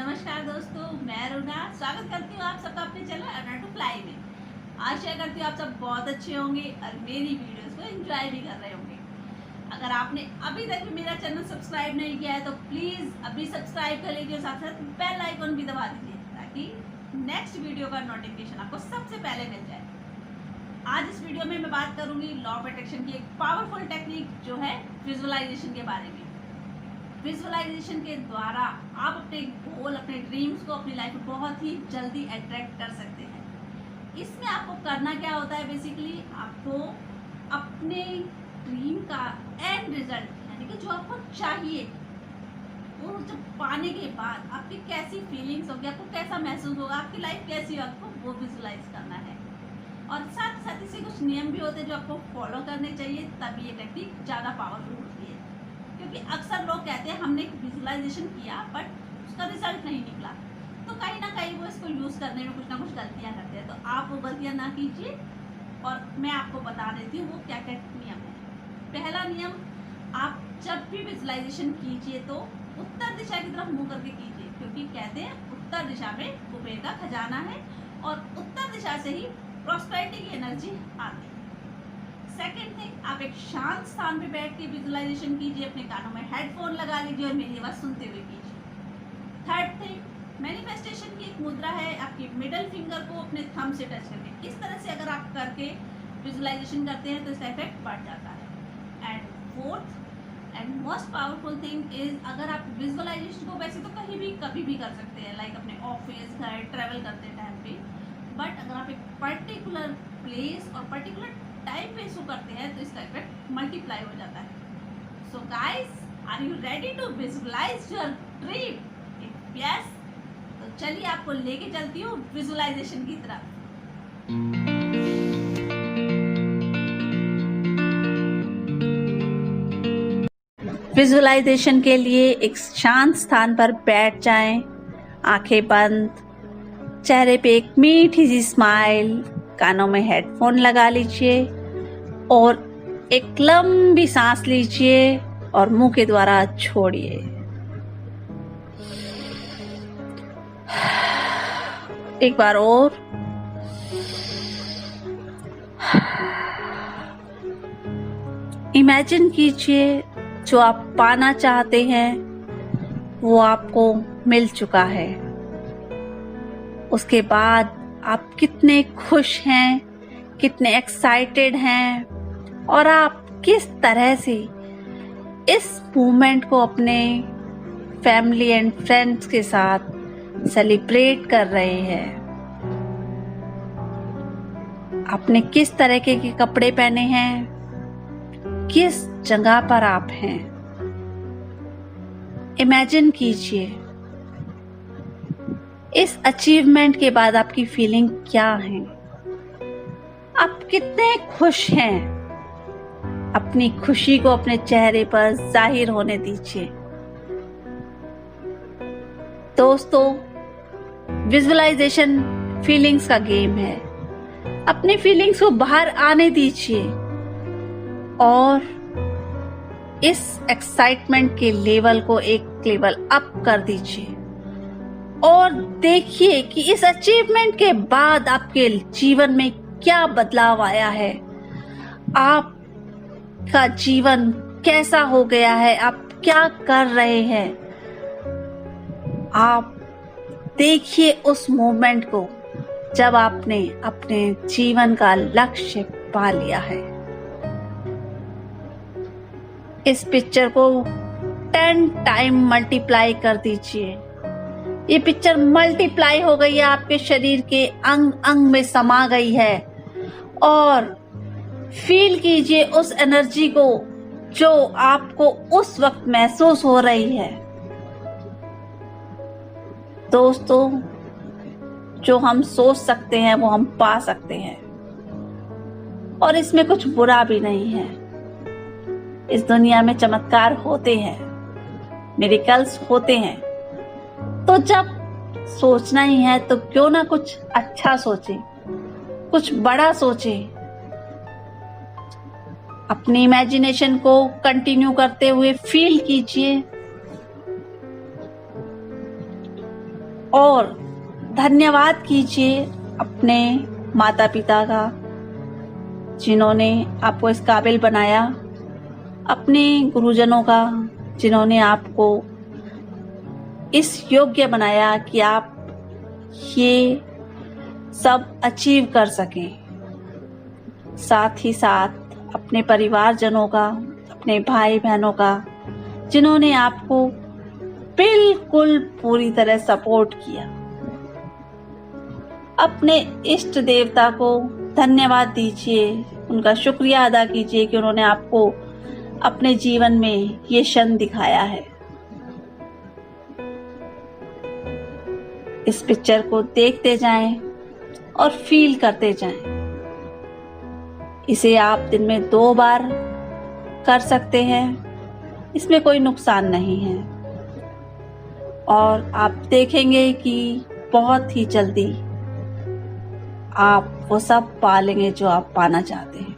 नमस्कार दोस्तों, मैं रुना स्वागत करती हूँ आप सबका अपने चैनल अर्न टू फ्लाई में। आशा करती हूँ आप सब बहुत अच्छे होंगे और मेरी वीडियोस को एंजॉय भी कर रहे होंगे। अगर आपने अभी तक भी मेरा चैनल सब्सक्राइब नहीं किया है तो प्लीज़ अभी सब्सक्राइब कर लीजिए और साथ साथ बेल आइकन भी दबा दीजिए ताकि नेक्स्ट वीडियो का नोटिफिकेशन आपको सबसे पहले मिल जाए। आज इस वीडियो में मैं बात करूँगी लॉ ऑफ अट्रैक्शन की एक पावरफुल टेक्निक जो है विजुअलाइजेशन के बारे में। विजुअलाइजेशन के द्वारा आप अपने गोल, अपने ड्रीम्स को अपनी लाइफ में बहुत ही जल्दी अट्रैक्ट कर सकते हैं। इसमें आपको करना क्या होता है, बेसिकली आपको अपने ड्रीम का एंड रिजल्ट यानी कि जो आपको चाहिए वो जब पाने के बाद आपकी कैसी फीलिंग्स होगी, आपको कैसा महसूस होगा, आपकी लाइफ कैसी हो, आपको वो विजुअलाइज करना है। और साथ साथ इसे कुछ नियम भी होते हैं जो आपको फॉलो करने चाहिए, तभी ये टेक्निक ज़्यादा पावरफुल होती है। क्योंकि अक्सर लोग कहते हैं हमने विजुअलाइजेशन किया बट उसका रिजल्ट नहीं निकला, तो कहीं ना कहीं वो इसको यूज़ करने में कुछ ना कुछ गलतियां करते हैं। तो आप वो गलतियां ना कीजिए और मैं आपको बता देती हूँ वो क्या क्या नियम है। पहला नियम, आप जब भी विजुअलाइजेशन कीजिए तो उत्तर दिशा की तरफ मुंह करके कीजिए, क्योंकि कहते हैं उत्तर दिशा में कुबेर का खजाना है और उत्तर दिशा से ही प्रॉस्पेरिटी की एनर्जी आती है। सेकेंड थिंग, आप एक शांत स्थान पे बैठ के विजुअलाइजेशन कीजिए, अपने कानों में हेडफोन लगा लीजिए और मेरी आवाज़ सुनते हुए कीजिए। थर्ड थिंग, मैनिफेस्टेशन की एक मुद्रा है, आपकी मिडल फिंगर को अपने थंब से टच करके, इस तरह से अगर आप करके विजुअलाइजेशन करते हैं तो इसका इफेक्ट बढ़ जाता है। And fourth and most powerful thing is, अगर आप विजुअलाइजेशन को वैसे तो कहीं भी कभी भी कर सकते हैं, लाइक अपने ऑफिस, घर, ट्रैवल करते टाइम पे, बट अगर आप एक पर्टिकुलर प्लेस और पर्टिकुलर टाइम पे इसको करते हैं तो इसका इफेक्ट मल्टीप्लाई हो जाता है। So guys, are you ready to visualise your dream? If yes, तो चलिए आपको लेके चलती हूँ विजुअलाइजेशन की तरफ। विजुअलाइजेशन के लिए एक शांत स्थान पर बैठ जाएं, आंखें बंद, चेहरे पे एक मीठी सी स्माइल, कानों में हेडफोन लगा लीजिए और एक लंबी सांस लीजिए और मुंह के द्वारा छोड़िए। एक बार और। इमेजिन कीजिए जो आप पाना चाहते हैं वो आपको मिल चुका है। उसके बाद आप कितने खुश हैं, कितने एक्साइटेड हैं और आप किस तरह से इस मोमेंट को अपने फैमिली एंड फ्रेंड्स के साथ सेलिब्रेट कर रहे हैं। आपने किस तरह के कपड़े पहने हैं, किस जगह पर आप हैं, इमेजिन कीजिए। इस अचीवमेंट के बाद आपकी फीलिंग क्या है, आप कितने खुश हैं। अपनी खुशी को अपने चेहरे पर जाहिर होने दीजिए। दोस्तों, विजुअलाइजेशन फीलिंग्स का गेम है। अपनी फीलिंग्स को बाहर आने दीजिए और इस एक्साइटमेंट के लेवल को एक लेवल अप कर दीजिए और देखिए कि इस अचीवमेंट के बाद आपके जीवन में क्या बदलाव आया है, आपका जीवन कैसा हो गया है, आप क्या कर रहे हैं। आप देखिए उस मोमेंट को जब आपने अपने जीवन का लक्ष्य पा लिया है। इस पिक्चर को 10 टाइम मल्टीप्लाई कर दीजिए। ये पिक्चर मल्टीप्लाई हो गई है, आपके शरीर के अंग अंग में समा गई है और फील कीजिए उस एनर्जी को जो आपको उस वक्त महसूस हो रही है। दोस्तों, जो हम सोच सकते हैं वो हम पा सकते हैं और इसमें कुछ बुरा भी नहीं है। इस दुनिया में चमत्कार होते हैं, मिरेकल्स होते हैं। तो जब सोचना ही है तो क्यों ना कुछ अच्छा सोचें, कुछ बड़ा सोचें। अपनी इमेजिनेशन को कंटिन्यू करते हुए फील कीजिए और धन्यवाद कीजिए अपने माता पिता का, जिन्होंने आपको इस काबिल बनाया, अपने गुरुजनों का, जिन्होंने आपको इस योग्य बनाया कि आप ये सब अचीव कर सकें। साथ ही साथ अपने परिवारजनों का, अपने भाई बहनों का, जिन्होंने आपको बिल्कुल पूरी तरह सपोर्ट किया। अपने इष्ट देवता को धन्यवाद दीजिए, उनका शुक्रिया अदा कीजिए कि उन्होंने आपको अपने जीवन में ये क्षण दिखाया है। इस पिक्चर को देखते जाएं और फील करते जाएं। इसे आप दिन में 2 बार कर सकते हैं, इसमें कोई नुकसान नहीं है। और आप देखेंगे कि बहुत ही जल्दी आप वो सब पा लेंगे जो आप पाना चाहते हैं।